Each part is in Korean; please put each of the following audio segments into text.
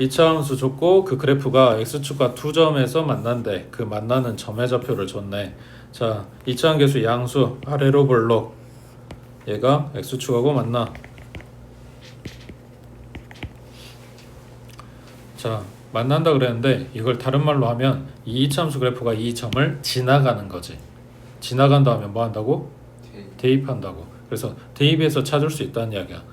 이차함수 줬고 그 그래프가 x축과 두 점에서 만난대. 그 만나는 점의 좌표를 줬네. 자, 이차함 계수 양수 아래로 볼록 얘가 x축하고 만나. 자, 만난다 그랬는데 이걸 다른 말로 하면 이 이차함수 그래프가 이 점을 지나가는 거지. 지나간다 하면 뭐 한다고? 대입한다고. 그래서 대입해서 찾을 수 있다는 이야기야.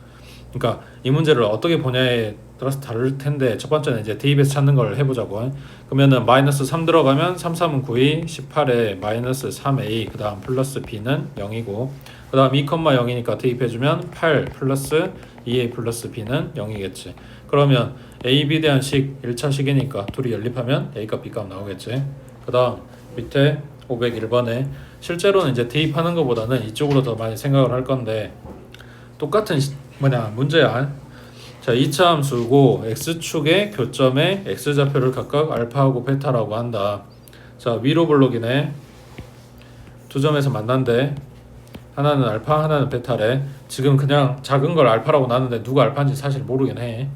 그러니까 이 문제를 어떻게 보냐에 따라서 다를 텐데 첫 번째는 이제 대입해서 찾는 걸 해보자고. 그러면은 마이너스 3 들어가면 3, 3은 9이 18에 마이너스 3a 그 다음 플러스 b는 0이고 그 다음 2,0이니까 대입해주면 8 플러스 2a 플러스 b는 0이겠지. 그러면 a, b 대한 식 1차 식이니까 둘이 연립하면 a값 b값 나오겠지. 그 다음 밑에 501번에 실제로는 이제 대입하는 것보다는 이쪽으로 더 많이 생각을 할 건데 똑같은 문제야. 자, 2차 함수고 x축의 교점에 x좌표를 각각 알파하고 베타라고 한다. 자, 위로 블록이네. 두 점에서 만난대. 하나는 알파, 하나는 베타래. 지금 그냥 작은 걸 알파라고 놨는데 누가 알파인지 사실 모르긴 해.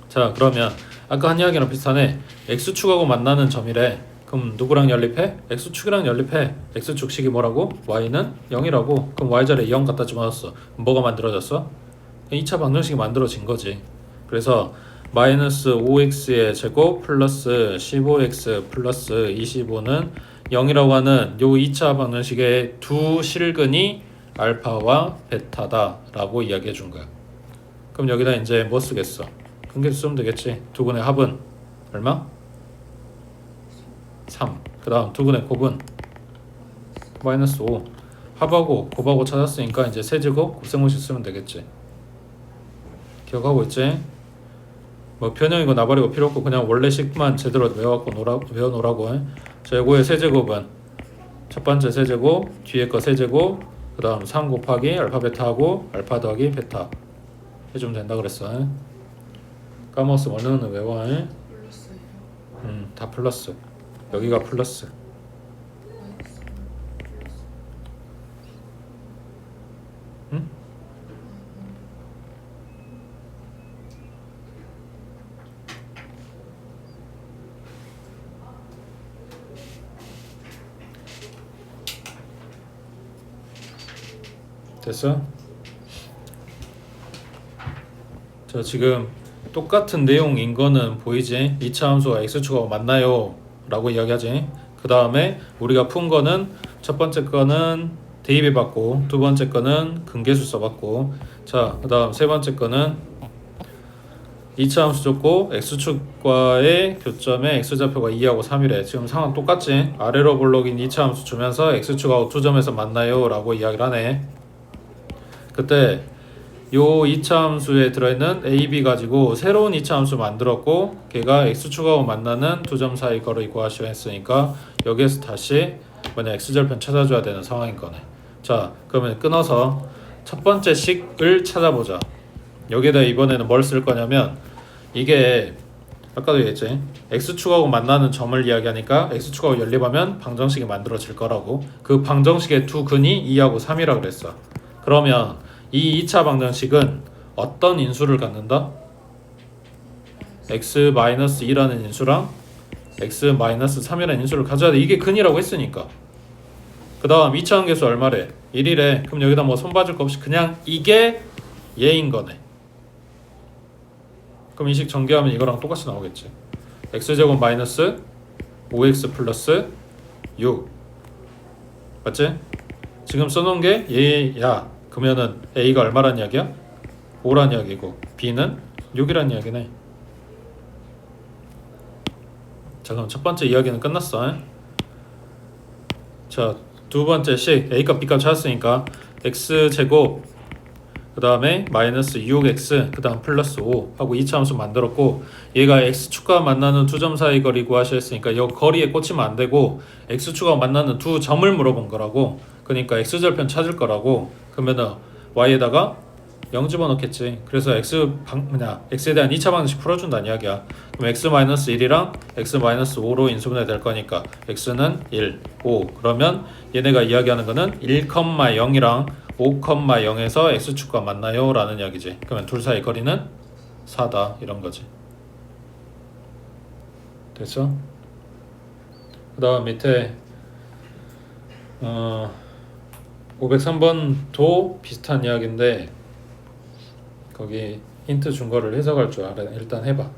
자, 그러면 아까 한 이야기랑 비슷하네. x축하고 만나는 점이래. 그럼 누구랑 연립해? x축이랑 연립해. x축식이 뭐라고? y는 0이라고. 그럼 y자리에 0 갖다 집어넣었어. 뭐가 만들어졌어? 2차 방정식이 만들어진 거지. 그래서 마이너스 5x의 제곱 플러스 15x 플러스 25는 0이라고 하는 요 2차 방정식의 두 실근이 알파와 베타다 라고 이야기해 준 거야. 그럼 여기다 이제 뭐 쓰겠어? 근계수 쓰면 되겠지. 두근의 합은 얼마? 3. 그 다음 두근의 곱은 마이너스 5. 합하고 곱하고 찾았으니까 이제 세제곱 곱셈공식 쓰면 되겠지. 기억하고 있지? 뭐 변형이고 나발이고 필요 없고 그냥 원래 식만 제대로 외워놓으라고 해. 자, 요거의 세제곱은 첫 번째 세제곱, 뒤에 거 세제곱, 그 다음 3 곱하기 알파 베타하고 알파 더하기 베타 해주면 된다 그랬어. 까먹었으면 얼른 외워. 다 플러스. 여기가 플러스. 응? 됐어? 자, 지금 똑같은 내용인 거는 보이지? 2차 함수가 x축하고 만나요 라고 이야기하지. 그 다음에 우리가 푼 거는 첫 번째 거는 대입해 봤고 두 번째 거는 근계수 써봤고 자, 그 다음 세 번째 거는 2차 함수 줬고 x축과의 교점에 x좌표가 2하고 3이래. 지금 상황 똑같지? 아래로 볼록인 2차 함수 주면서 x축하고 두 점에서 만나요 라고 이야기를 하네. 그때 요 2차 함수에 들어있는 a, b 가지고 새로운 2차 함수 만들었고 걔가 x축하고 만나는 두 점 사이 거를 구하시오 했으니까 여기에서 다시 x절편 찾아줘야 되는 상황인 거네. 자, 그러면 끊어서 첫 번째 식을 찾아보자. 여기에다 이번에는 뭘 쓸 거냐면 이게 아까도 얘기했지. x축하고 만나는 점을 이야기하니까 x축하고 연립하면 방정식이 만들어질 거라고. 그 방정식의 두 근이 2하고 3이라 그랬어. 그러면 이 2차 방정식은 어떤 인수를 갖는다? x-2라는 인수랑 x-3이라는 인수를 가져야 돼. 이게 근이라고 했으니까. 그 다음 2차 함계수 얼마래? 1이래. 그럼 여기다 뭐 손봐줄 거 없이 그냥 이게 얘인 거네. 그럼 이 식 전개하면 이거랑 똑같이 나오겠지. x제곱 마이너스 5x 플러스 6 맞지? 지금 써놓은 게 얘야. 그러면은 a가 얼마란 이야기야? 5란 이야기고 b는 6이란 이야기네. 자, 그럼 첫 번째 이야기는 끝났어. 자, 두 번째 식 a값 b값 찾았으니까 x제곱 그 다음에 마이너스 6x 그 다음 플러스 5 하고 2차 함수 만들었고 얘가 x축과 만나는 두 점 사이 거리 구하셔 했으니까 이 거리에 꽂히면 안 되고 x축과 만나는 두 점을 물어본 거라고. 그러니까 x절편 찾을 거라고. 그러면은 y에다가 0 집어넣겠지. 그래서 x에 대한 2차 방정식 풀어준다는 이야기야. 그럼 x-1이랑 x-5로 인수분해 될 거니까 x는 1, 5 그러면 얘네가 이야기하는 거는 1,0이랑 5,0에서 x축과 만나요 라는 이야기지. 그러면 둘 사이 거리는 4다 이런 거지. 됐어? 그 다음 밑에 503번도 비슷한 이야기인데 거기 힌트 준 거를 해석할 줄 알아. 일단 해봐.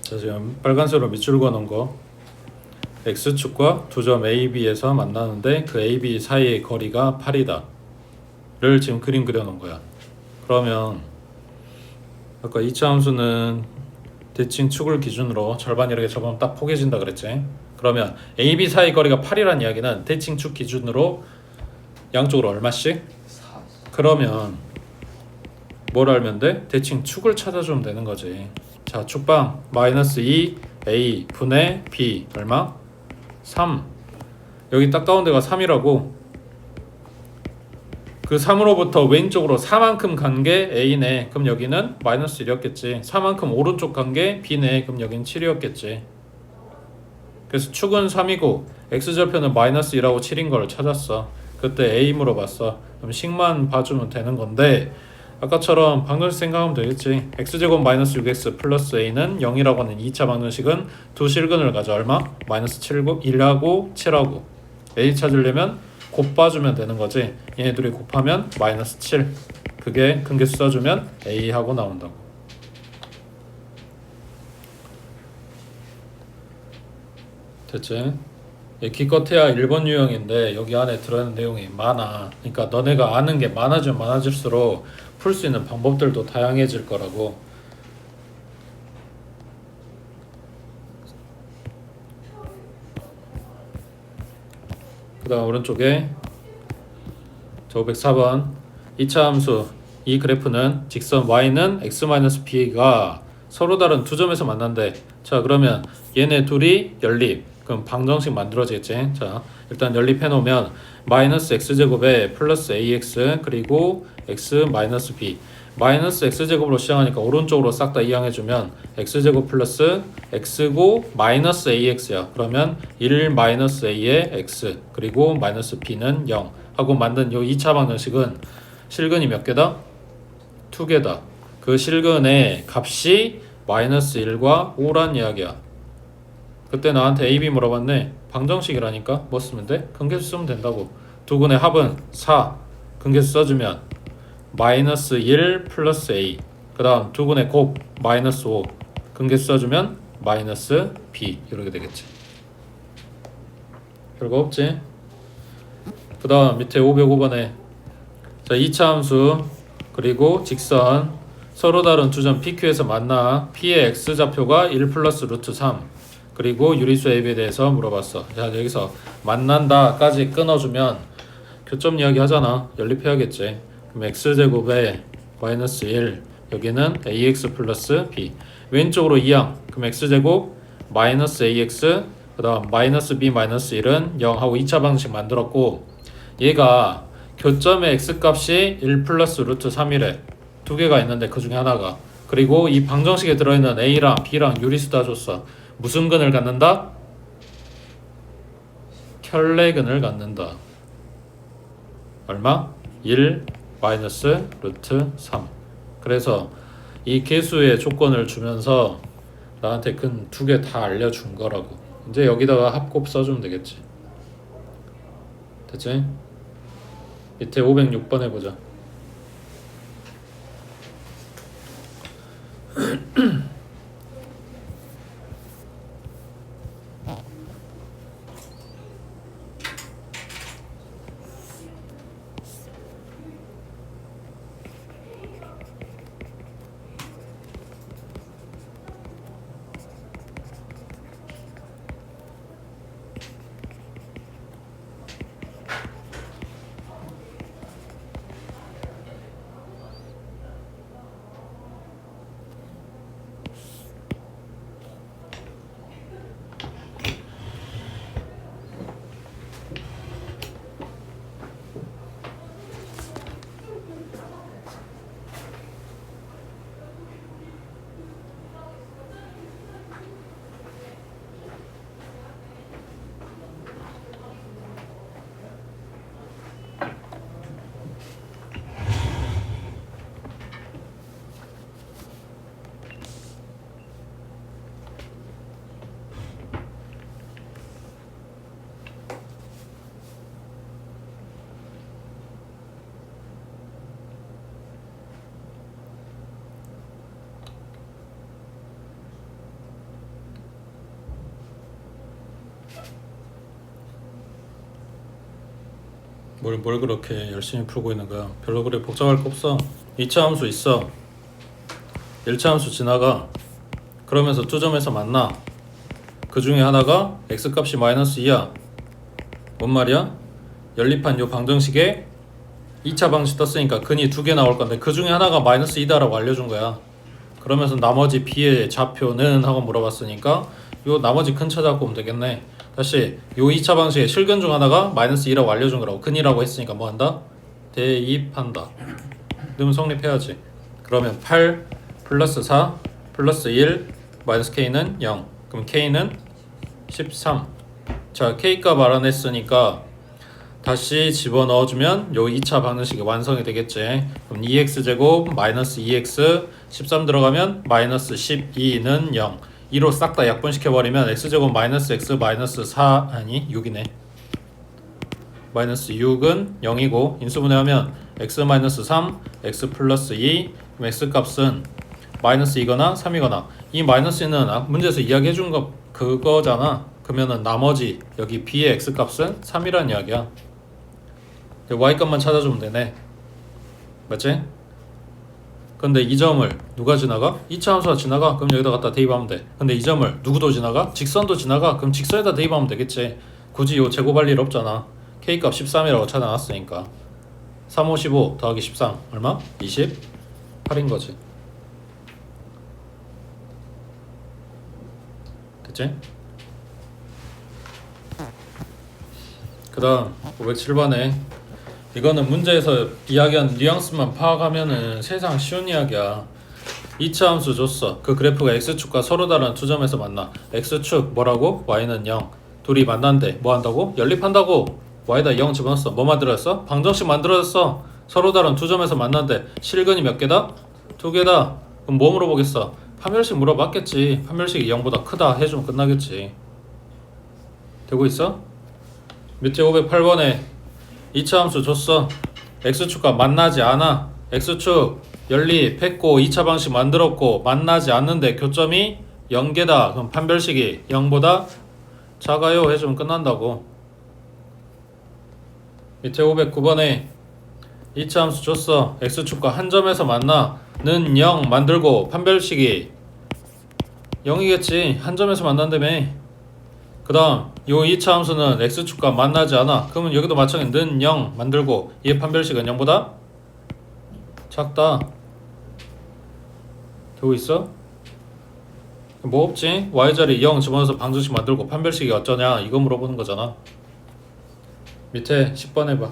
자, 지금 빨간색으로 밑줄 그어놓은 거 X축과 두 점 AB에서 만나는데 그 AB 사이의 거리가 8이다 를 지금 그림 그려놓은 거야. 그러면 아까 2차 함수는 대칭 축을 기준으로 절반 이렇게 접으면 딱 포개진다 그랬지. 그러면 AB 사이 거리가 8이란 이야기는 대칭 축 기준으로 양쪽으로 얼마씩? 4. 그러면 뭘 알면 돼? 대칭 축을 찾아주면 되는 거지. 자, 축방 마이너스 2 A 분의 B 얼마? 3. 여기 딱 가운데가 3이라고. 그 3으로부터 왼쪽으로 4만큼 간 게 A네. 그럼 여기는 마이너스 1이었겠지. 4만큼 오른쪽 간 게 B네. 그럼 여기는 7이었겠지. 그래서 축은 3이고 X절편은 마이너스 2라고 7인 걸 찾았어. 그때 A 물어봤어. 그럼 식만 봐주면 되는 건데 아까처럼 방정식 생각하면 되겠지. X제곱 마이너스 6X 플러스 A는 0이라고 하는 2차 방정식은 두 실근을 가져. 얼마? 마이너스 1하고 7하고 A 찾으려면 곱봐주면 되는 거지. 얘네들이 곱하면 마이너스 7. 그게 근계수 써주면 A하고 나온다고. 됐지? 기껏해야 1번 유형인데 여기 안에 들어있는 내용이 많아. 그러니까 너네가 아는 게 많아지면 많아질수록 풀 수 있는 방법들도 다양해질 거라고. 그 다음 오른쪽에 저 504번 2차 함수 이 그래프는 직선 y는 x-b가 서로 다른 두 점에서 만난대. 자, 그러면 얘네 둘이 연립. 그럼 방정식 만들어지겠지. 자, 일단 연립해 놓으면 마이너스 x제곱에 플러스 ax 그리고 x 마이너스 b 마이너스 x제곱으로 시작하니까 오른쪽으로 싹 다 이항해주면 x제곱 플러스 x고 마이너스 ax야. 그러면 1 마이너스 a의 x 그리고 마이너스 b는 0 하고 만든 요 2차 방정식은 실근이 몇 개다? 2개다. 그 실근의 값이 마이너스 1과 5란 이야기야. 그때 나한테 a, b 물어봤네. 방정식이라니까 뭐 쓰면 돼? 근계수 쓰면 된다고. 두 근의 합은 4 근계수 써주면 마이너스 1 플러스 a 그 다음 두 근의 곱 마이너스 5 근계수 써주면 마이너스 b 이렇게 되겠지. 별거 없지? 그 다음 밑에 505번에 자 2차 함수 그리고 직선 서로 다른 두 점 PQ에서 만나 P의 X좌표가 1 플러스 루트 3 그리고 유리수 AB에 대해서 물어봤어. 자 여기서 만난다까지 끊어주면 교점 이야기 하잖아. 연립해야겠지. 그럼 X제곱에 마이너스 1 여기는 AX 플러스 B 왼쪽으로 2항 그럼 X제곱 마이너스 AX 그 다음 마이너스 B 마이너스 1은 0하고 2차 방식 만들었고 얘가 교점의 X값이 1 플러스 루트 3이래. 두 개가 있는데 그 중에 하나가 그리고 이 방정식에 들어있는 A랑 B랑 유리수 다 줬어. 무슨 근을 갖는다? 켤레근을 갖는다. 얼마? 1 마이너스 루트 3 그래서 이 계수의 조건을 주면서 나한테 근 두 개 다 알려준 거라고. 이제 여기다가 합곱 써주면 되겠지. 됐지? 밑에 506번 해보자. 뭘 그렇게 열심히 풀고 있는 거야. 별로 그래 복잡할 거 없어. 2차 함수 있어. 1차 함수 지나가. 그러면서 두 점에서 만나. 그 중에 하나가 x값이 마이너스 2야. 뭔 말이야? 연립한 요 방정식에 2차 방식 떴으니까 근이 두 개 나올 건데 그 중에 하나가 마이너스 2다라고 알려준 거야. 그러면서 나머지 b의 좌표는 하고 물어봤으니까 요 나머지 근 찾아갖고 오면 되겠네. 다시 요 2차 방식의 실근 중 하나가 마이너스 2라고 알려준 거라고. 근이라고 했으니까 뭐 한다? 대입한다. 넣으면 성립해야지. 그러면 8 플러스 4 플러스 1 마이너스 k는 0 그럼 k는 13. 자 k값 알아냈으니까 다시 집어넣어주면 요 2차 방정식이 완성이 되겠지. 그럼 2x제곱 마이너스 2x 13 들어가면 마이너스 12는 0 2로 싹 다 약분시켜버리면 x제곱 마이너스 x 마이너스 4 아니 6이네. 마이너스 6은 0이고 인수분해하면 x 마이너스 3 x 플러스 2 그럼 x값은 마이너스 2거나 3이거나 이 마이너스는 문제에서 이야기해준 거 그거잖아. 그러면은 나머지 여기 b의 x값은 3이란 이야기야. y값만 찾아주면 되네. 맞지? 근데 이 점을 누가 지나가? 2차 함수가 지나가? 그럼 여기다 갖다 대입하면 돼. 근데 이 점을 누구도 지나가? 직선도 지나가? 그럼 직선에다 대입하면 되겠지. 굳이 요 제곱할 일 없잖아. k값 13이라고 찾아놨으니까 3, 5, 15 더하기 13 얼마? 28인 거지. 됐지? 그 다음 507번에 이거는 문제에서 이야기하는 뉘앙스만 파악하면은 세상 쉬운 이야기야. 2차 함수 줬어. 그 그래프가 x축과 서로 다른 두 점에서 만나. x축 뭐라고? y는 0. 둘이 만난대. 뭐 한다고? 연립한다고. y에다 0 집어넣었어. 뭐 만들었어? 방정식 만들어졌어. 서로 다른 두 점에서 만난대. 실근이 몇 개다? 두 개다. 그럼 뭐 물어보겠어? 판별식 물어봤겠지. 판별식이 0보다 크다 해주면 끝나겠지. 되고 있어? 밑에 508번에 2차 함수 줬어. x축과 만나지 않아. x축 연립했고 2차 방식 만들었고 만나지 않는데 교점이 0개다. 그럼 판별식이 0보다 작아요 해주면 끝난다고. 밑에 509번에 이차 함수 줬어. x축과 한 점에서 만나 는 0 만들고 판별식이 0이겠지. 한 점에서 만난다며. 그 다음 요 2차 함수는 x축과 만나지 않아. 그러면 여기도 마찬가지 는 0 만들고 얘 판별식은 0보다 작다. 되고 있어? 뭐 없지? y자리 0 집어넣어서 방정식 만들고 판별식이 어쩌냐 이거 물어보는 거잖아. 밑에 10번 해봐.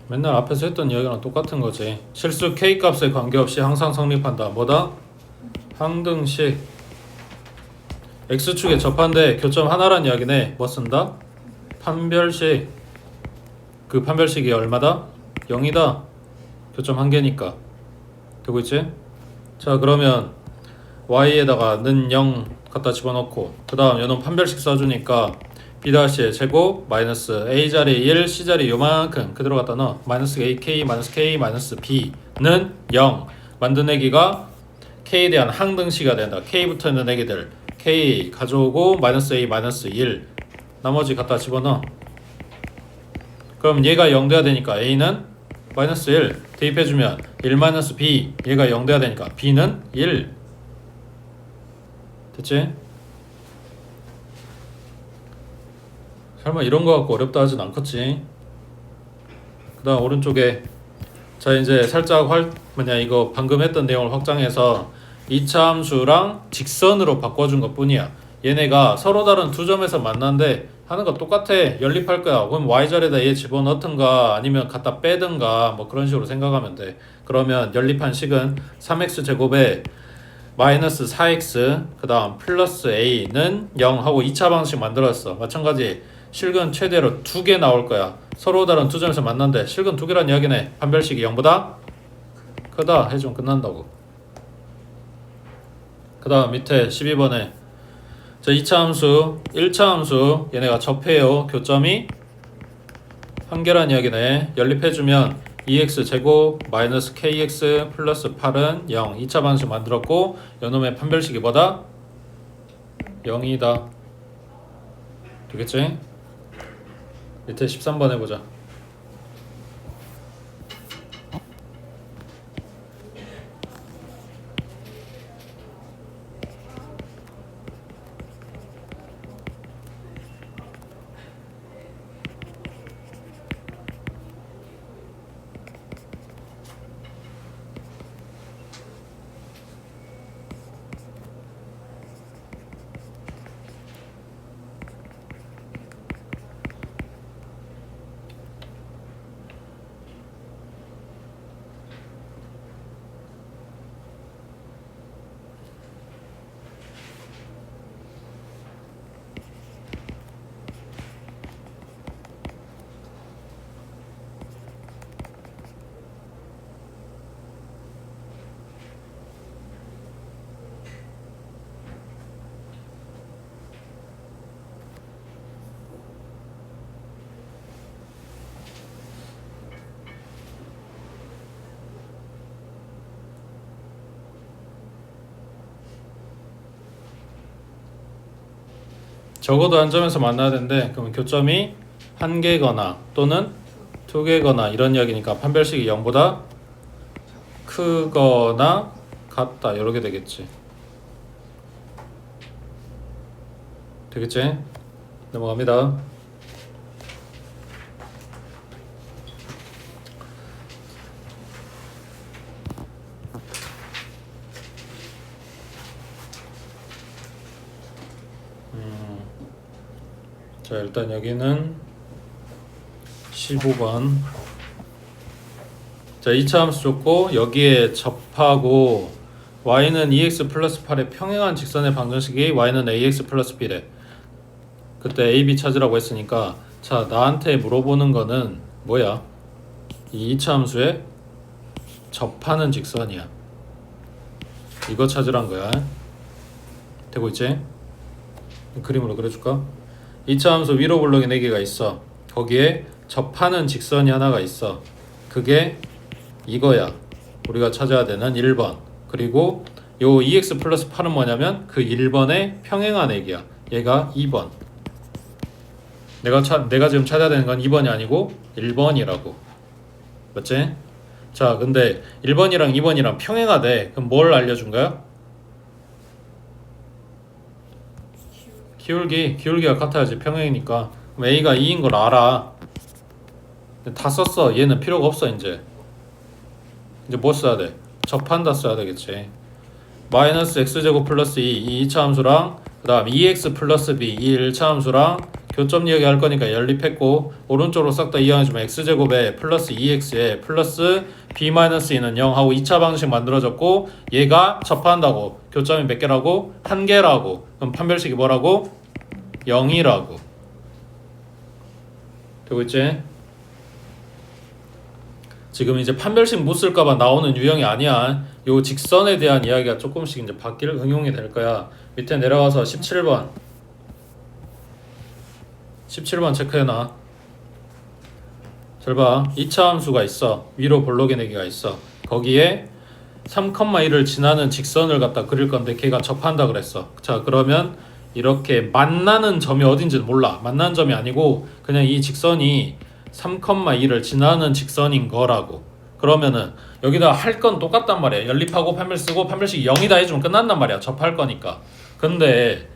맨날 앞에서 했던 이야기랑 똑같은 거지. 실수 k 값에 관계없이 항상 성립한다. 뭐다? 항등식. x축에 접한데 교점 하나란 이야기네. 뭐 쓴다? 판별식. 그 판별식이 얼마다? 0이다. 교점 한 개니까. 되고 있지? 자 그러면 y에다가 는 0 갖다 집어넣고 그 다음 요놈 판별식 써주니까 b-의 제곱 마이너스 a자리 1 c자리 요만큼 그대로 갖다 넣어. 마이너스 ak 마이너스 k 마이너스 b는 0 만드내기가 k에 대한 항등식이 된다. k부터 있는 애기들 k 가져오고 마이너스 a 마이너스 1 나머지 갖다 집어넣어. 그럼 얘가 0 돼야 되니까 a는 마이너스 1 대입해주면 1 마이너스 b 얘가 0 돼야 되니까 b는 1 됐지? 설마 이런 거 갖고 어렵다 하진 않겠지. 그 다음 오른쪽에 자 이제 살짝 이거 방금 했던 내용을 확장해서 2차 함수랑 직선으로 바꿔준 것 뿐이야. 얘네가 서로 다른 두 점에서 만난데 하는 거 똑같아. 연립할 거야. 그럼 y자리에다 얘 집어넣든가 아니면 갖다 빼든가 뭐 그런 식으로 생각하면 돼. 그러면 연립한 식은 3x 제곱에 마이너스 4x 그 다음 플러스 a는 0 하고 2차 방식 만들었어. 마찬가지 실근 최대로 2개 나올 거야. 서로 다른 두 점에서 만난데 실근 2개란 이야기네. 판별식이 0보다 크다 해주면 끝난다고. 그 다음 밑에 12번에 자 2차 함수 1차 함수 얘네가 접해요. 교점이 한 개란 이야기네. 연립해주면 2x 제곱 마이너스 kx 플러스 8은 0 2차 방식 만들었고 요놈의 판별식이 뭐다? 0이다. 되겠지? 밑에 13번 해보자. 적어도 한 점에서 만나야 되는데 그럼 교점이 한 개거나 또는 두 개거나 이런 이야기니까 판별식이 0보다 크거나 같다 이렇게 되겠지. 되겠지? 넘어갑니다. 자, 일단 여기는 15번. 자, 2차 함수 줬고 여기에 접하고 y는 2x 플러스 8의 평행한 직선의 방정식이 y는 ax 플러스 b래. 그때 a, b 찾으라고 했으니까 자, 나한테 물어보는 거는 뭐야? 이 2차 함수에 접하는 직선이야. 이거 찾으란 거야. 되고 있지? 그림으로 그려줄까? 2차 함수 위로 블록에 4개가 있어. 거기에 접하는 직선이 하나가 있어. 그게 이거야. 우리가 찾아야 되는 1번. 그리고 요 2x 플러스 8은 뭐냐면 그 1번의 평행한 액이야. 얘가 2번. 내가 지금 찾아야 되는 건 2번이 아니고 1번이라고. 맞지? 자, 근데 1번이랑 2번이랑 평행하대. 그럼 뭘 알려준 거야? 기울기가 같아야지. 평행이니까. 그럼 A가 2인 걸 알아. 다 썼어. 얘는 필요가 없어. 이제 뭐 써야 돼? 접한다 써야 되겠지. 마이너스 x제곱 플러스 2 이 2차 함수랑 그 다음 2x 플러스 b 이 1차 함수랑 교점 이야기할 거니까 연립했고 오른쪽으로 싹 다 이항해주면 x제곱에 플러스 2x에 플러스 b 마이너스 2는 0 하고 2차 방식 만들어졌고 얘가 접한다고. 교점이 몇 개라고? 한 개라고. 그럼 판별식이 뭐라고? 0이라고. 되고 있지? 지금 이제 판별식 못 쓸까봐 나오는 유형이 아니야. 요 직선에 대한 이야기가 조금씩 이제 응용이 될 거야. 밑에 내려가서 17번 체크해놔. 잘 봐. 2차 함수가 있어. 위로 볼록의 4개가 있어. 거기에 3,1을 지나는 직선을 갖다 그릴 건데 걔가 접한다 그랬어. 자, 그러면 이렇게 만나는 점이 어딘지는 몰라. 만나는 점이 아니고 그냥 이 직선이 3,2를 지나는 직선인 거라고. 그러면은 여기다 할 건 똑같단 말이야. 연립하고 판별 쓰고 판별식 0이다 해주면 끝난단 말이야. 접할 거니까. 근데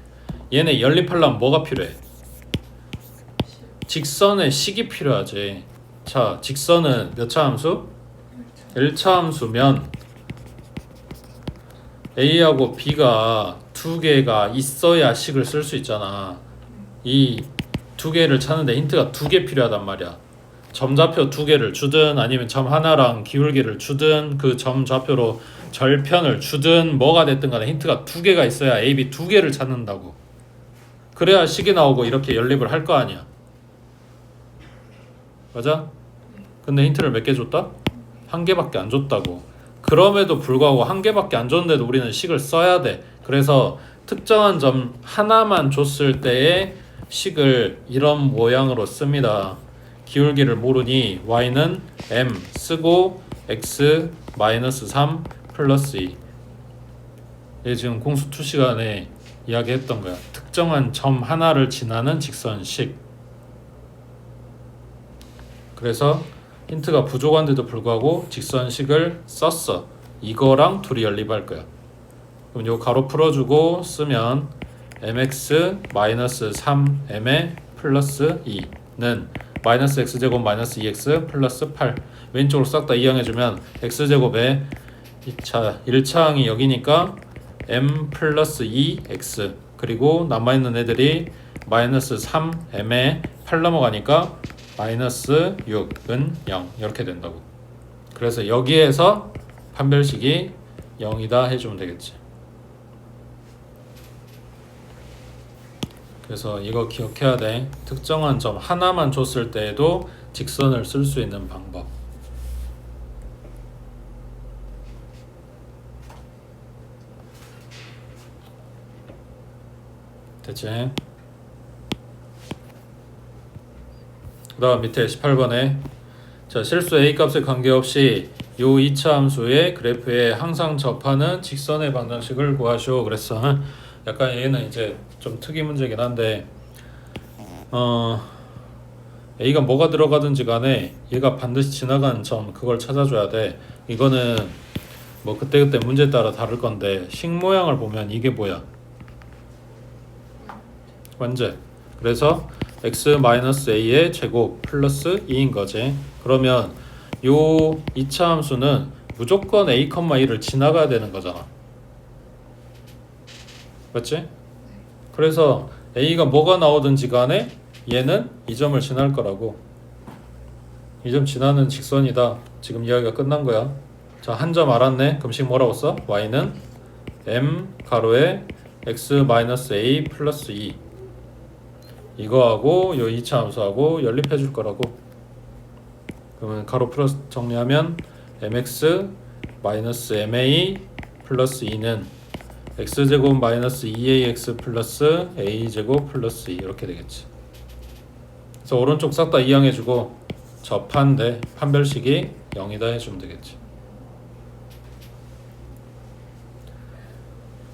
얘네 연립하려면 뭐가 필요해? 직선의 식이 필요하지. 자, 직선은 몇 차 함수? 1차 함수면 A하고 B가 두 개가 있어야 식을 쓸 수 있잖아. 이 두 개를 찾는데 힌트가 2개 필요하단 말이야. 점좌표 2개를 주든 아니면 점 하나랑 기울기를 주든 그 점좌표로 절편을 주든 뭐가 됐든 간에 힌트가 2개가 있어야 A, B 2개를 찾는다고. 그래야 식이 나오고 이렇게 연립을 할 거 아니야. 맞아? 근데 힌트를 몇 개 줬다? 1개밖에 안 줬다고. 그럼에도 불구하고 1개밖에 안 줬는데도 우리는 식을 써야 돼. 그래서 특정한 점 하나만 줬을 때의 식을 이런 모양으로 씁니다. 기울기를 모르니 y는 m 쓰고 x 마이너스 3 플러스 2. 얘 지금 공수 2시간에 이야기했던 거야. 특정한 점 하나를 지나는 직선식. 그래서 힌트가 부족한데도 불구하고 직선식을 썼어. 이거랑 둘이 연립할 거야. 그럼 요 가로 풀어주고 쓰면 mx 마이너스 3m의 플러스 2는 마이너스 x제곱 마이너스 2x 플러스 8. 왼쪽으로 싹 다 이항해주면 x제곱에 1차항이 여기니까 m 플러스 2x 그리고 남아있는 애들이 마이너스 3m에 8 넘어가니까 마이너스 6은 0 이렇게 된다고. 그래서 여기에서 판별식이 0이다 해주면 되겠지. 그래서 이거 기억해야 돼. 특정한 점 하나만 줬을 때에도 직선을 쓸 수 있는 방법. 됐지? 그 다음 밑에 18번에 자, 실수 A값에 관계없이 요 2차 함수의 그래프에 항상 접하는 직선의 방정식을 구하시오 그랬어. 약간 얘는 이제 좀 특이 문제긴 한데 A가 뭐가 들어가든지 간에 얘가 반드시 지나가는 점 그걸 찾아줘야 돼. 이거는 뭐 그때그때 문제에 따라 다를 건데 식 모양을 보면 이게 뭐야? 완제. 그래서 x-a의 제곱 플러스 2인 거지. 그러면 요 2차 함수는 무조건 a, 2를 지나가야 되는 거잖아. 맞지? 그래서 a가 뭐가 나오든지 간에 얘는 이 점을 지날 거라고. 이 점 지나는 직선이다. 지금 이야기가 끝난 거야. 자, 한 점 알았네. 그럼 식 뭐라고 써? y는 m 가로에 x-a 플러스 2 이거하고 요 2차 함수하고 연립해 줄 거라고. 그러면 가로 플러스 정리하면 mx 마이너스 ma 플러스 2는 x제곱 마이너스 2ax 플러스 a제곱 플러스 2 이렇게 되겠지. 그래서 오른쪽 싹 다 이항해주고 접한대 판별식이 0이다 해주면 되겠지.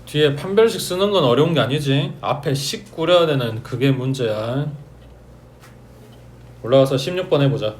뒤에 판별식 쓰는 건 어려운 게 아니지. 앞에 식 꾸려야 되는 그게 문제야. 올라가서 16번 해보자.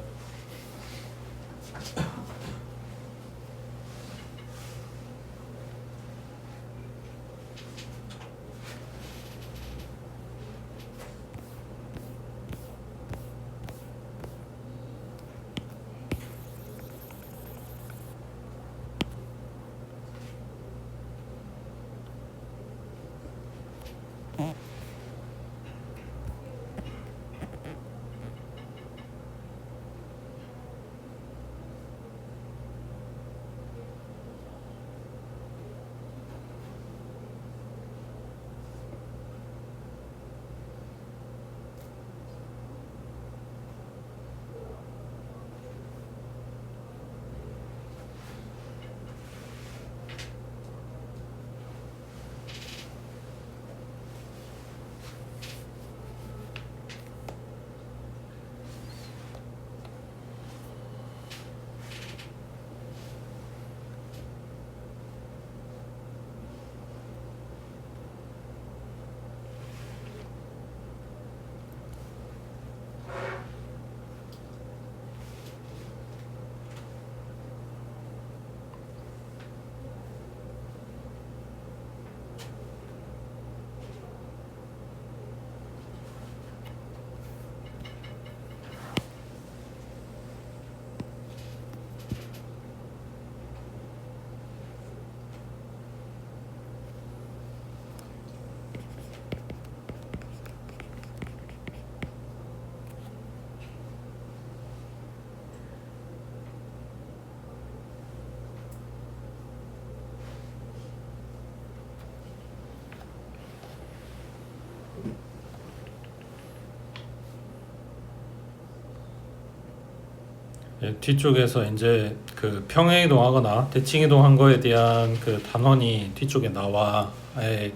뒤쪽에서 이제 그 평행이동하거나 대칭이동한 거에 대한 그 단원이 뒤쪽에 나와.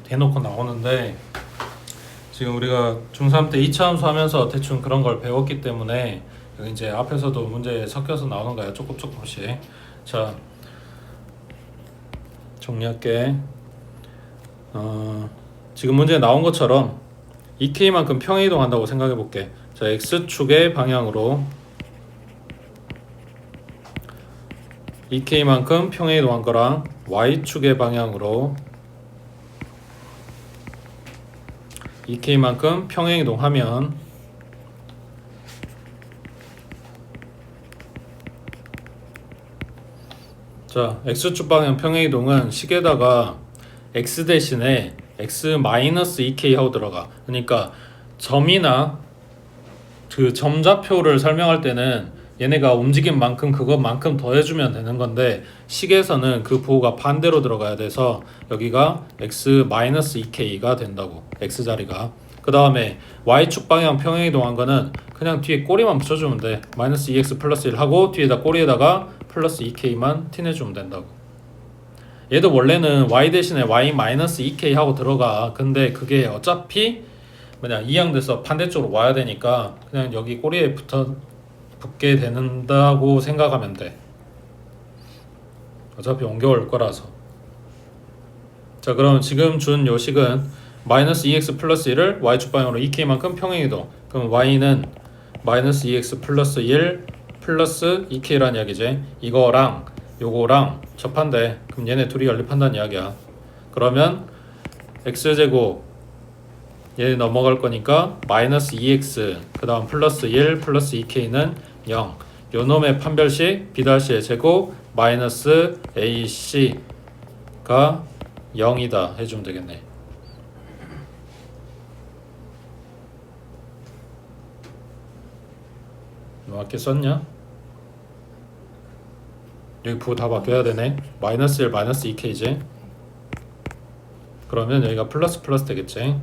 대놓고 나오는데 지금 우리가 중3 때 2차 함수 하면서 대충 그런 걸 배웠기 때문에 여기 이제 앞에서도 문제 섞여서 나오는 거야. 조금씩. 자, 정리할게. 지금 문제에 나온 것처럼 2k만큼 평행이동한다고 생각해 볼게. 자, x축의 방향으로 2k만큼 평행이동한 거랑 y축의 방향으로 2k만큼 평행이동하면 자, x축 방향 평행이동은 식에다가 x 대신에 x-2k 하고 들어가. 그러니까 점이나 그 점좌표를 설명할 때는 얘네가 움직인 만큼 그것만큼 더해주면 되는 건데 식에서는 그 부호가 반대로 들어가야 돼서 여기가 x-2k가 된다고. x자리가. 그 다음에 y축 방향 평행이동한 거는 그냥 뒤에 꼬리만 붙여주면 돼. 마이너스 2x 플러스 1 하고 뒤에다 꼬리에다가 플러스 2k만 티내주면 된다고. 얘도 원래는 y 대신에 y-2k 하고 들어가. 근데 그게 어차피 뭐냐 이항돼서 반대쪽으로 와야 되니까 그냥 여기 꼬리에 붙게 된다고 생각하면 돼. 어차피 옮겨올 거라서. 자, 그럼 지금 준 요식은 마이너스 2x 플러스 1을 y축 방향으로 2k만큼 평행이동. 그럼 y는 마이너스 2x 플러스 1 플러스 2k란 이야기지. 이거랑 요거랑 접한대. 그럼 얘네 둘이 연립한다는 이야기야. 그러면 x제곱 얘 넘어갈 거니까 마이너스 2x 그 다음 플러스 1 플러스 2k는 0. 요 놈의 판별식 b-의 제곱 마이너스 ac가 0이다 해주면 되겠네. 맞게 썼냐? 여기 부호 다 바뀌어야 되네. 마이너스 1 마이너스 2k지. 그러면 여기가 플러스 플러스 되겠지.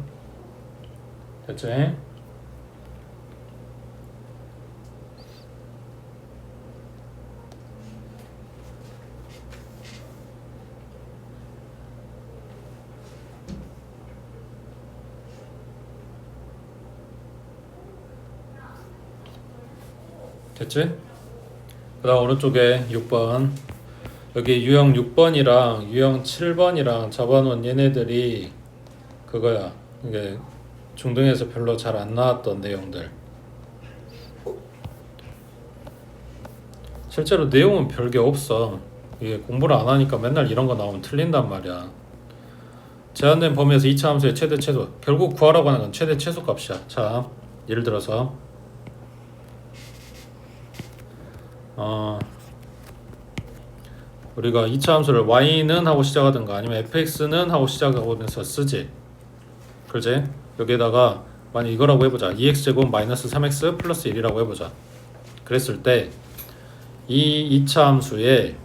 됐지? 됐지? 그 다음 오른쪽에 6번 여기 유형 6번이랑 유형 7번이랑 잡아놓은 얘네들이 그거야. 이게 중등에서 별로 잘 안 나왔던 내용들. 실제로 내용은 별게 없어. 이게 공부를 안 하니까 맨날 이런 거 나오면 틀린단 말이야. 제한된 범위에서 2차 함수의 최대 최소. 결국 구하라고 하는 건 최대 최소 값이야. 자, 예를 들어서 우리가 2차 함수를 y는 하고 시작하든가 아니면 fx는 하고 시작하면서 쓰지. 그렇지? 여기에다가 만약 이거라고 해보자. 2x제곱 마이너스 3x 플러스 1이라고 해보자. 그랬을 때 이 2차 함수의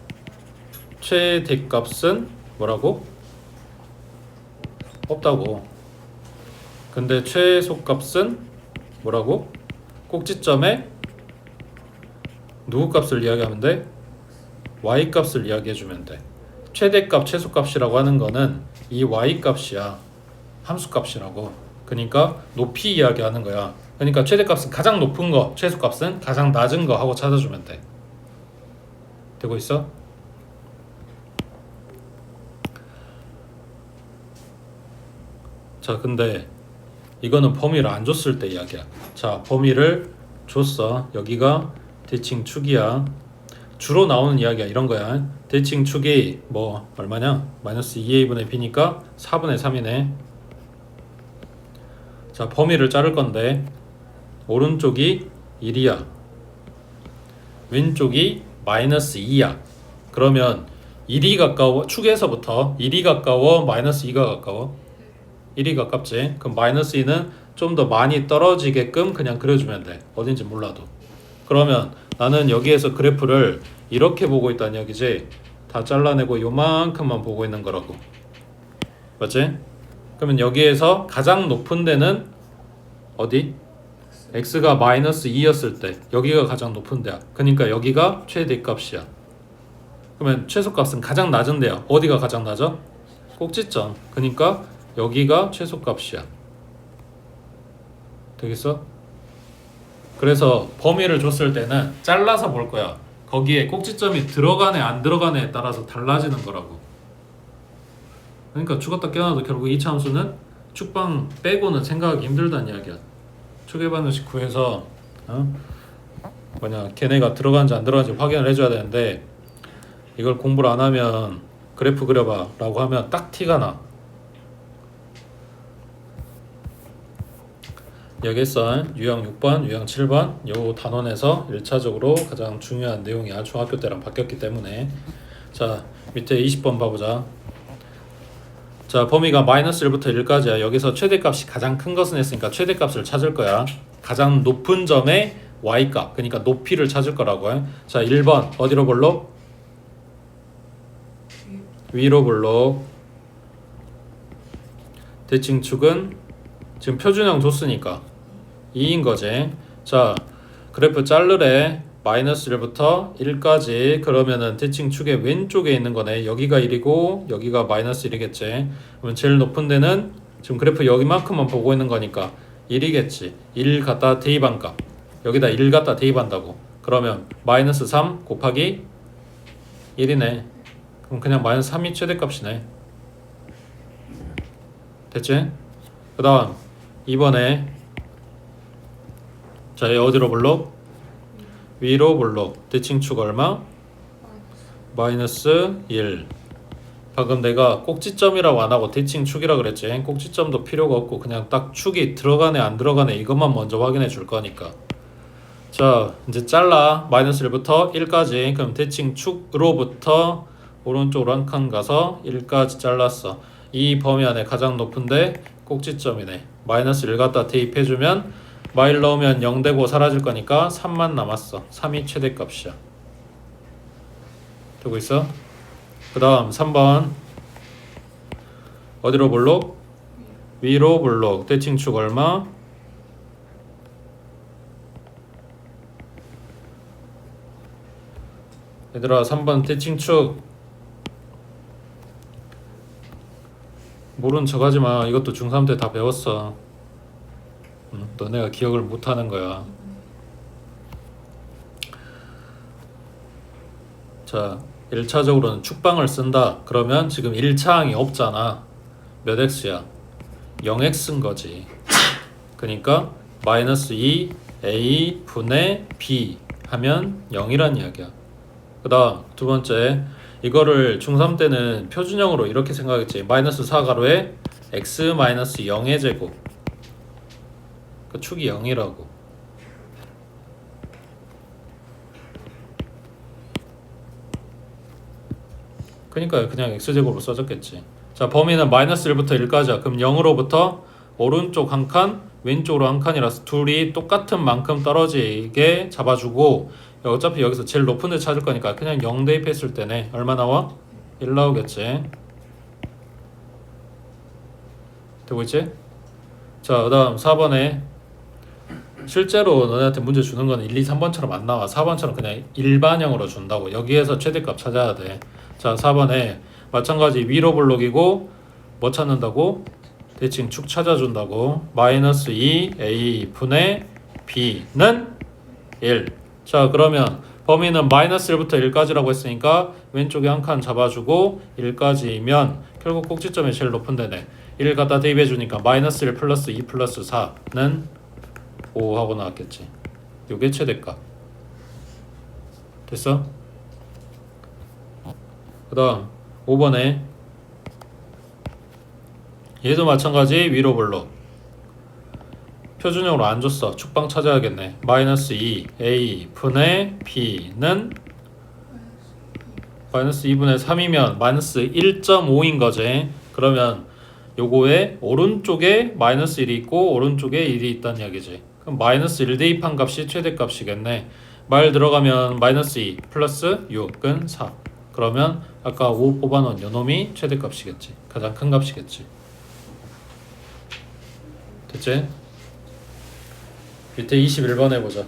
최대값은 뭐라고? 없다고. 근데 최소값은 뭐라고? 꼭지점에 누구 값을 이야기하면 돼? y값을 이야기해주면 돼. 최대값, 최소값이라고 하는 거는 이 y값이야. 함수값이라고. 그러니까 높이 이야기하는 거야. 그러니까 최대값은 가장 높은 거, 최소값은 가장 낮은 거 하고 찾아주면 돼. 되고 있어? 자, 근데 이거는 범위를 안 줬을 때 이야기야. 자, 범위를 줬어. 여기가 대칭 축이야. 주로 나오는 이야기야. 이런 거야. 대칭 축이 뭐 얼마냐? 마이너스 2a분의 b니까 4분의 3이네. 자, 범위를 자를 건데 오른쪽이 1이야. 왼쪽이 마이너스 2야. 그러면 1이 가까워. 축에서부터 1이 가까워? 마이너스 2가 가까워? 1이 가깝지. 그럼 마이너스 2는 좀 더 많이 떨어지게끔 그냥 그려주면 돼. 어딘지 몰라도. 그러면 나는 여기에서 그래프를 이렇게 보고 있다는 얘기지. 다 잘라내고 요만큼만 보고 있는 거라고. 맞지? 그러면 여기에서 가장 높은 데는 어디? x가 마이너스 2였을 때 여기가 가장 높은 데야. 그러니까 여기가 최대값이야. 그러면 최소값은 가장 낮은 데야. 어디가 가장 낮아? 꼭지점. 그러니까 여기가 최소값이야. 되겠어? 그래서 범위를 줬을 때는 잘라서 볼 거야. 거기에 꼭지점이 들어가네 안 들어가네에 따라서 달라지는 거라고. 그러니까 죽었다 깨어나도 결국 2차 함수는 축방 빼고는 생각하기 힘들다는 이야기야. 초계반응식 구해서 걔네가 들어간지 안 들어간지 확인을 해줘야 되는데 이걸 공부를 안 하면 그래프 그려봐 라고 하면 딱 티가 나. 여기서 유형 6번, 유형 7번 요 단원에서 1차적으로 가장 중요한 내용이야. 중학교 때랑 바뀌었기 때문에. 자, 밑에 20번 봐보자. 자, 범위가 마이너스 1부터 1까지야. 여기서 최대값이 가장 큰 것은 했으니까 최대값을 찾을 거야. 가장 높은 점의 y값, 그러니까 높이를 찾을 거라고 해. 자, 1번 어디로 볼록? 위로 볼록. 대칭축은 지금 표준형 줬으니까 2인 거지. 자, 그래프 자르래. 마이너스 1부터 1까지. 그러면은 대칭축의 왼쪽에 있는 거네. 여기가 1이고 여기가 마이너스 1이겠지. 그러면 제일 높은 데는 지금 그래프 여기만큼만 보고 있는 거니까 1이겠지. 1 갖다 대입한 값. 여기다 1 갖다 대입한다고. 그러면 마이너스 3 곱하기 1이네. 그럼 그냥 마이너스 3이 최대값이네. 됐지? 그 다음 2번에 자, 얘 어디로 볼록? 위로 볼록. 대칭축 얼마? 마이너스 1. 방금 내가 꼭지점이라고 안 하고 대칭축이라 그랬지. 꼭지점도 필요가 없고 그냥 딱 축이 들어가네 안 들어가네 이것만 먼저 확인해 줄 거니까. 자, 이제 잘라. 마이너스 1부터 1까지. 그럼 대칭축으로부터 오른쪽으로 한 칸 가서 1까지 잘랐어. 이 범위 안에 가장 높은데 꼭지점이네. 마이너스 1 갖다 대입해주면 마일 넣으면 0 되고 사라질 거니까 3만 남았어. 3이 최대값이야. 되고 있어? 그 다음 3번 어디로 볼록? 위로 볼록. 대칭축 얼마? 얘들아 3번 대칭축 모르는 척 하지마. 이것도 중3 때 다 배웠어. 너네가 기억을 못하는 거야. 자 1차적으로는 축방을 쓴다. 그러면 지금 1차항이 없잖아. 몇 x야? 0x인 거지. 그러니까 마이너스 2 a 분의 b 하면 0이란 이야기야. 그 다음 두 번째 이거를 중3 때는 표준형으로 이렇게 생각했지. 마이너스 4가로에 x 마이너스 0의 제곱. 그 축이 0이라고. 그러니까 그냥 x제곱으로 써졌겠지. 자 범위는 마이너스 1부터 1까지야. 그럼 0으로부터 오른쪽 한 칸, 왼쪽으로 한 칸이라서 둘이 똑같은 만큼 떨어지게 잡아주고 어차피 여기서 제일 높은 데 찾을 거니까 그냥 0 대입했을 때네. 얼마 나와? 1 나오겠지. 되고 있지? 자, 그 다음 4번에 실제로 너네한테 문제 주는 건 1, 2, 3번처럼 안 나와. 4번처럼 그냥 일반형으로 준다고. 여기에서 최대값 찾아야 돼. 자, 4번에 마찬가지 위로 블록이고 뭐 찾는다고? 대칭축 찾아준다고. 마이너스 2a 분의 b는 1. 자 그러면 범위는 마이너스 1부터 1까지라고 했으니까 왼쪽에 한 칸 잡아주고 1까지면 결국 꼭지점이 제일 높은 데네. 1 갖다 대입해주니까 마이너스 1 플러스 2 플러스 4는 5 하고 나왔겠지. 요게 최대값. 됐어? 그 다음 5번에 얘도 마찬가지 위로 블록. 표준형으로 안 줬어. 축방 찾아야겠네. 마이너스 2 a 분의 b는 마이너스 2분의 3이면 마이너스 1.5인 거지. 그러면 요거에 오른쪽에 마이너스 1이 있고 오른쪽에 1이 있다는 이야기지. 그럼 마이너스 1 대입한 값이 최대값이겠네. 말 들어가면 마이너스 2 플러스 6은 4. 그러면 아까 5 뽑아놓은 요놈이 최대값이겠지. 가장 큰 값이겠지. 됐지? 밑에 21번 해보자.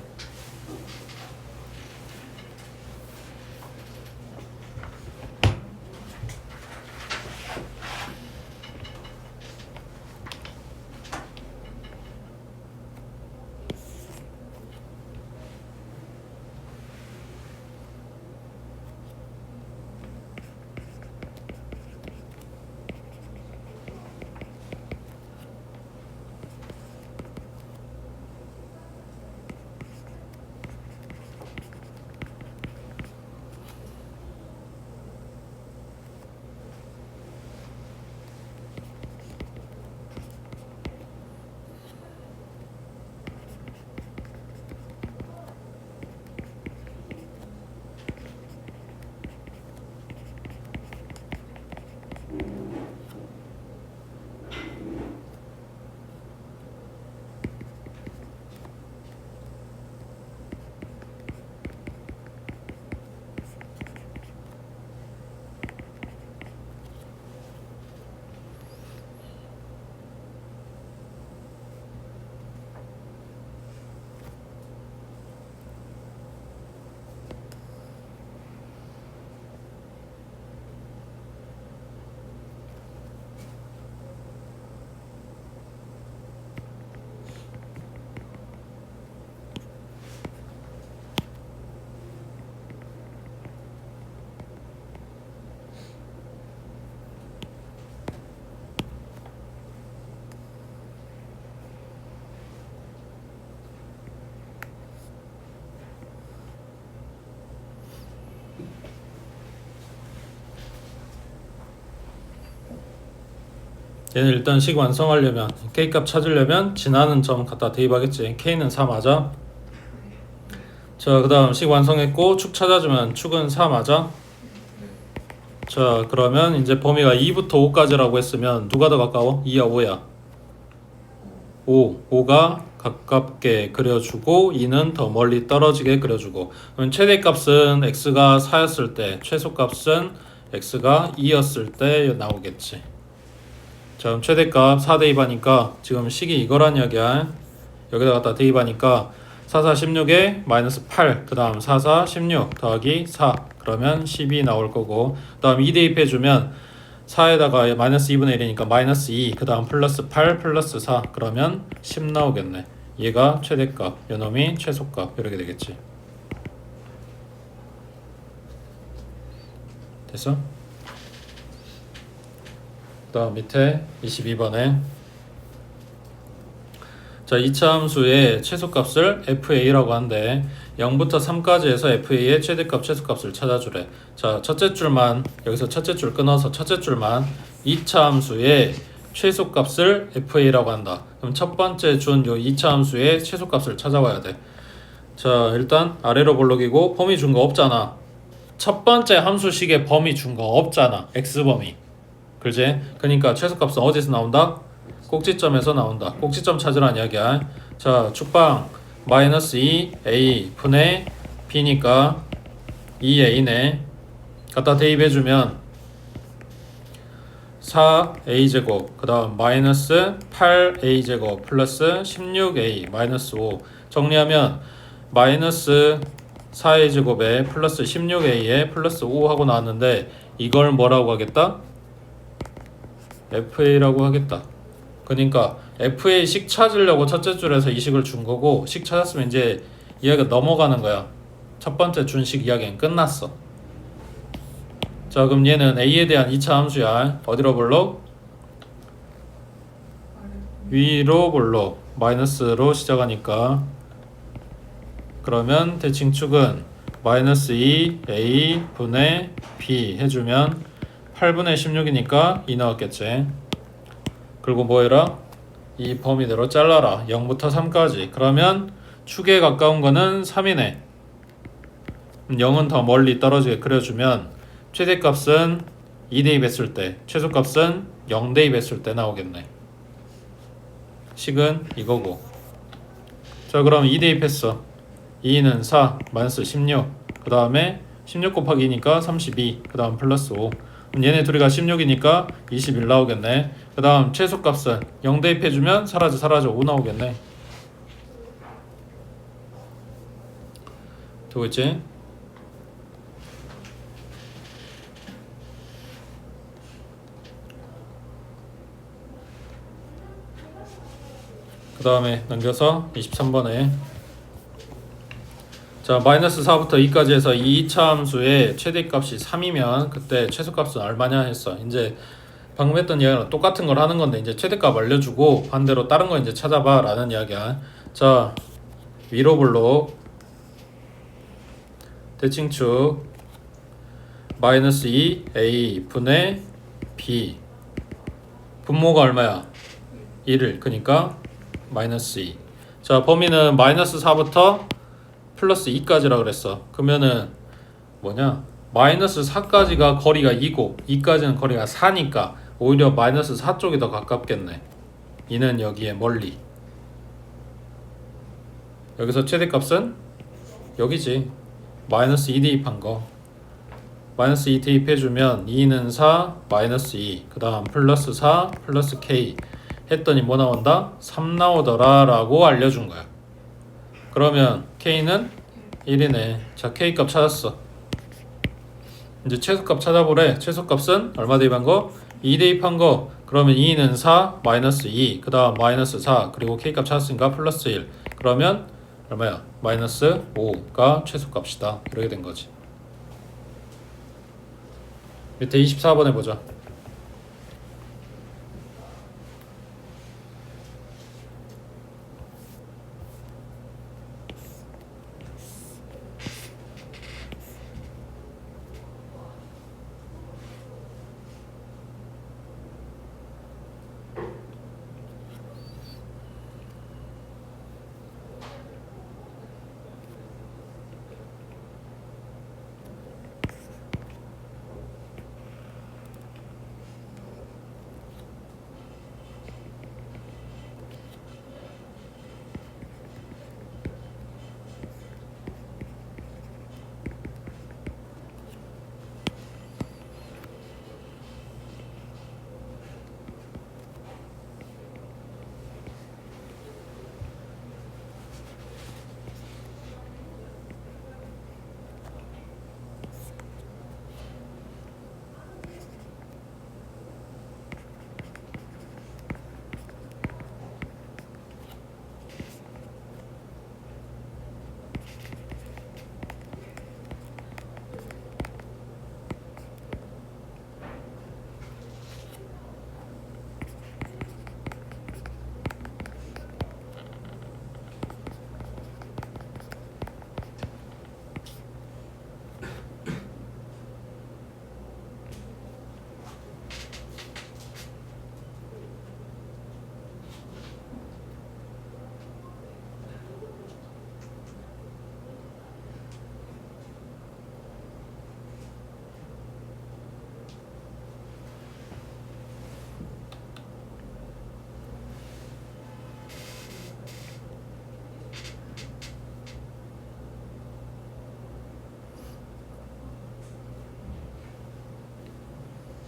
얘는 일단 식 완성하려면 K값 찾으려면 지나는 점 갖다 대입하겠지. K는 4 맞아? 자, 그 다음 식 완성했고 축 찾아주면 축은 4 맞아? 자, 그러면 이제 범위가 2부터 5까지라고 했으면 누가 더 가까워? 2야 5야? 5. 5가 가깝게 그려주고 2는 더 멀리 떨어지게 그려주고. 그럼 최대값은 x가 4였을 때, 최소값은 x가 2였을 때 나오겠지. 자, 그럼 최대값 4 대입하니까 지금 식이 이거란 이야기야. 여기다 갖다 대입하니까 4, 4, 16에 마이너스 8, 그 다음 4, 4, 16 더하기 4, 그러면 12 나올 거고, 그 다음 2 대입해주면 4에다가 마이너스 2분의 1이니까 마이너스 2, 그 다음 플러스 8, 플러스 4, 그러면 10 나오겠네. 얘가 최대값, 요놈이 최소값, 이렇게 되겠지. 됐어? 그 다음 밑에 22번에 자, 2차 함수의 최소값을 fa라고 하는데 0부터 3까지 해서 fa의 최대값, 최소값을 찾아주래. 자, 첫째 줄만, 여기서 첫째 줄 끊어서 첫째 줄만 2차 함수의 최소값을 fa라고 한다. 그럼 첫 번째 준 요 2차 함수의 최소값을 찾아와야 돼. 자, 일단 아래로 볼록이고 범위 준 거 없잖아. 첫 번째 함수식에 범위 준 거 없잖아. x범위. 그지? 그러니까 최소값은 어디서 나온다? 꼭지점에서 나온다. 꼭지점 찾으라는 이야기야. 자, 축방 마이너스 2a 분의 b니까 2a네. 갖다 대입해주면 4a제곱, 그 다음 마이너스 8a제곱 플러스 16a 마이너스 5. 정리하면 마이너스 4a제곱에 플러스 16a에 플러스 5 하고 나왔는데 이걸 뭐라고 하겠다? fa라고 하겠다. 그러니까 FA 식 찾으려고 첫째 줄에서 이 식을 준 거고, 식 찾았으면 이제 이야기가 넘어가는 거야. 첫 번째 준식 이야기는 끝났어. 자, 그럼 얘는 A에 대한 2차 함수야. 어디로 볼록? 위로 볼록. 마이너스로 시작하니까. 그러면 대칭축은 마이너스 2A 분의 B 해주면 8분의 16이니까 2 나왔겠지. 그리고 뭐 해라? 이 범위대로 잘라라. 0부터 3까지. 그러면 축에 가까운 거는 3이네. 0은 더 멀리 떨어지게 그려주면 최대값은 2 대입했을 때, 최소값은 0 대입했을 때 나오겠네. 식은 이거고. 자, 그럼 2 대입했어. 2는 4, 마이너스 16. 그 다음에 16 곱하기 2니까 32. 그 다음 플러스 5. 얘네 둘이가 16이니까 21 나오겠네. 그 다음 최소값은 0 대입해주면 사라져 5 나오겠네. 되고 있지? 그 다음에 넘겨서 23번에 자, 마이너스 4부터 2까지 해서 이 2차 함수의 최대값이 3이면 그때 최소값은 얼마냐 했어. 이제 방금 했던 이야기랑 똑같은 걸 하는 건데 이제 최대값 알려주고 반대로 다른 거 이제 찾아봐 라는 이야기야. 자, 위로 볼록 대칭축 마이너스 2a 분의 b 분모가 얼마야? 1을 그러니까 마이너스 2. 자, 범위는 마이너스 4부터 플러스 2까지라 그랬어. 그러면은 뭐냐? 마이너스 4까지가 거리가 2고 2까지는 거리가 4니까 오히려 마이너스 4 쪽이 더 가깝겠네. 2는 여기에 멀리. 여기서 최대값은 여기지. 마이너스 2 대입한 거. 마이너스 2 대입해주면 2는 4, 마이너스 2. 그 다음 플러스 4, 플러스 k. 했더니 뭐 나온다? 3 나오더라 라고 알려준 거야. 그러면 k는 1이네. 자, k값 찾았어. 이제 최소값 찾아보래. 최소값은 얼마 대입한 거? 2 대입한 거. 그러면 2는 4, 마이너스 2. 그 다음 마이너스 4. 그리고 k값 찾았으니까 플러스 1. 그러면 얼마야? 마이너스 5가 최소값이다. 이렇게 된 거지. 밑에 24번에 보자.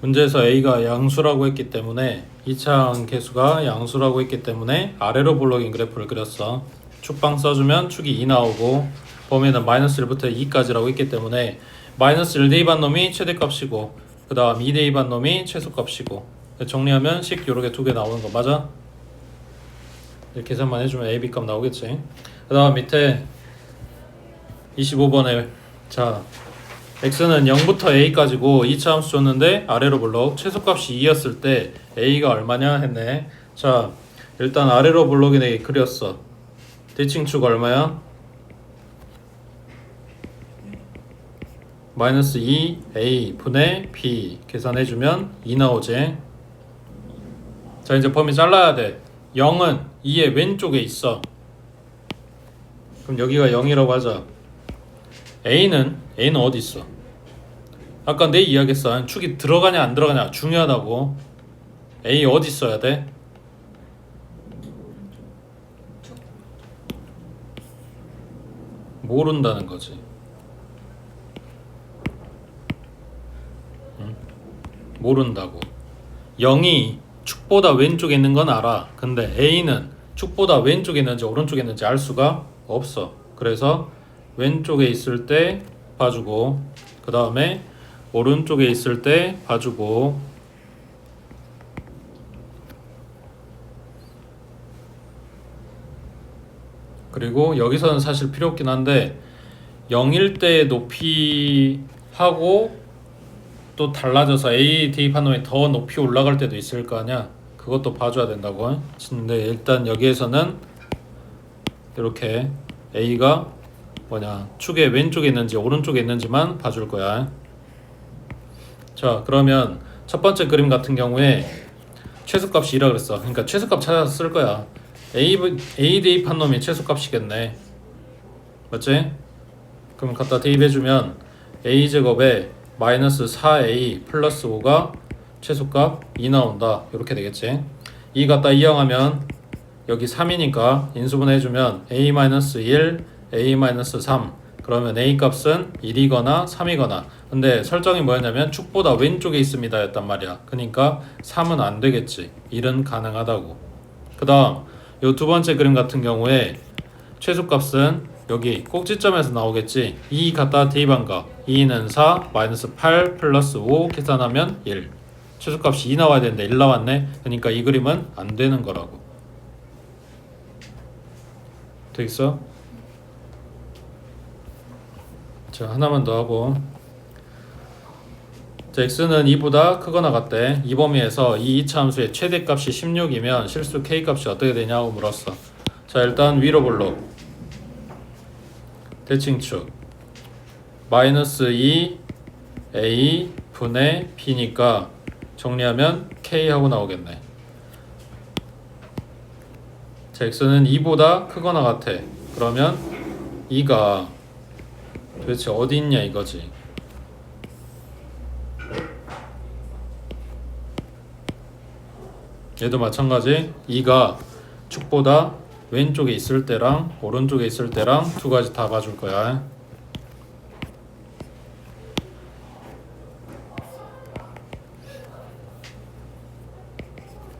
문제에서 a가 양수라고 했기 때문에 이차항 계수가 양수라고 했기 때문에 아래로 볼록인 그래프를 그렸어. 축방 써주면 축이 2 나오고 범위는 마이너스 1부터 2까지라고 했기 때문에 마이너스 1 대입한 놈이 최대값이고 그 다음 2 대입한 놈이 최소값이고 정리하면 식 요렇게 두 개 나오는 거 맞아? 이렇게 계산만 해주면 a, b 값 나오겠지. 그 다음 밑에 25번에 자 x는 0부터 a까지고 2차 함수 줬는데 아래로 블록 최소값이 2였을 때 a가 얼마냐 했네. 자 일단 아래로 블록에 그렸어. 대칭축 얼마야? 마이너스 2a 분의 b 계산해주면 2 나오지. 자 이제 범위 잘라야 돼. 0은 2의 왼쪽에 있어. 그럼 여기가 0이라고 하자. A는 어디 있어? 아까 내 이야기했어. 축이 들어가냐 안 들어가냐 중요하다고. A 어디 있어야 돼? 모른다는 거지. 응? 모른다고. 0이 축보다 왼쪽에 있는 건 알아. 근데 A는 축보다 왼쪽에 있는지 오른쪽에 있는지 알 수가 없어. 그래서 왼쪽에 있을 때 봐주고 그 다음에 오른쪽에 있을 때 봐주고 그리고 여기서는 사실 필요 없긴 한데 0일 때 높이하고 또 달라져서 A 대입한 놈이 더 높이 올라갈 때도 있을 거 아니야. 그것도 봐줘야 된다고. 근데 일단 여기에서는 이렇게 A가 뭐냐 축의 왼쪽에 있는지 오른쪽에 있는지만 봐줄 거야. 자 그러면 첫 번째 그림 같은 경우에 최소값이 2라 그랬어. 그러니까 최소값 찾아서 쓸 거야. A 대입한 놈이 최소값이겠네. 맞지? 그럼 갖다 대입해주면 A제곱에 마이너스 4A 플러스 5가 최소값 2 나온다. 이렇게 되겠지. 2 갖다 이항하면 여기 3이니까 인수분 해주면 A-1, A-3 그러면 A 값은 1이거나 3이거나 근데 설정이 뭐였냐면 축보다 왼쪽에 있습니다 였단 말이야. 그러니까 3은 안 되겠지. 1은 가능하다고. 그 다음 요 두 번째 그림 같은 경우에 최소값은 여기 꼭지점에서 나오겠지. 2 갖다 대입한 거 2는 4 마이너스 8 플러스 5 계산하면 1 최소값이 2 나와야 되는데 1 나왔네. 그러니까 이 그림은 안 되는 거라고. 되겠어? 자 하나만 더 하고 자 x는 2보다 크거나 같대. 이 범위에서 이 2차 함수의 최대값이 16이면 실수 k값이 어떻게 되냐고 물었어. 자 일단 위로 볼록 대칭축 마이너스 2a 분의 b니까 정리하면 k하고 나오겠네. 자 x는 2보다 크거나 같아. 그러면 2가 도대체 어디 있냐 이거지. 얘도 마찬가지. 2가 축보다 왼쪽에 있을 때랑 오른쪽에 있을 때랑 두 가지 다 봐줄 거야.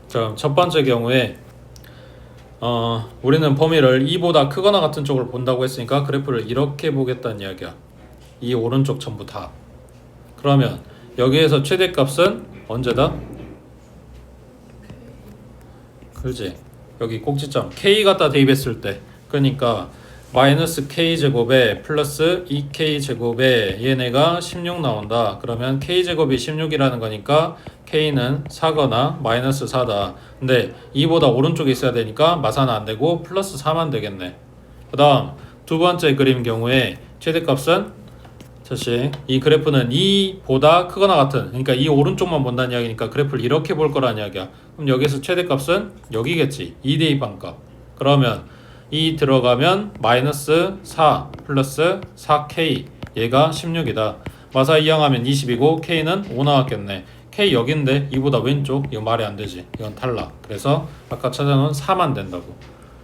자, 첫 번째 경우에 우리는 범위를 2보다 크거나 같은 쪽을 본다고 했으니까 그래프를 이렇게 보겠다는 이야기야. 이 오른쪽 전부 다. 그러면 여기에서 최대값은 언제다? 그렇지. 여기 꼭지점 k 갖다 대입했을 때 그러니까 마이너스 k제곱에 플러스 2k제곱에 얘네가 16 나온다. 그러면 k제곱이 16이라는 거니까 k는 4거나 마이너스 4다. 근데 2보다 오른쪽에 있어야 되니까 마사는 안 되고 플러스 4만 되겠네. 그 다음 두 번째 그림 경우에 최대값은 다시 이 그래프는 2보다 크거나 같은 그러니까 이 오른쪽만 본다는 이야기니까 그래프를 이렇게 볼 거라는 이야기야. 그럼 여기서 최대값은 여기겠지. 2 대입한 값. 그러면 2 들어가면 마이너스 4 플러스 4k 얘가 16이다. 마사 이항하면 20이고 k는 5 나왔겠네. k 여긴데 2보다 왼쪽 이거 말이 안 되지. 이건 탈락. 그래서 아까 찾아놓은 4만 된다고.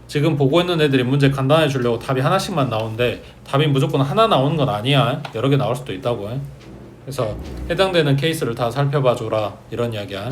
지금 보고 있는 애들이 문제 간단해 주려고 답이 하나씩만 나오는데 답이 무조건 하나 나오는 건 아니야. 여러 개 나올 수도 있다고 해. 그래서 해당되는 케이스를 다 살펴봐 줘라 이런 이야기야.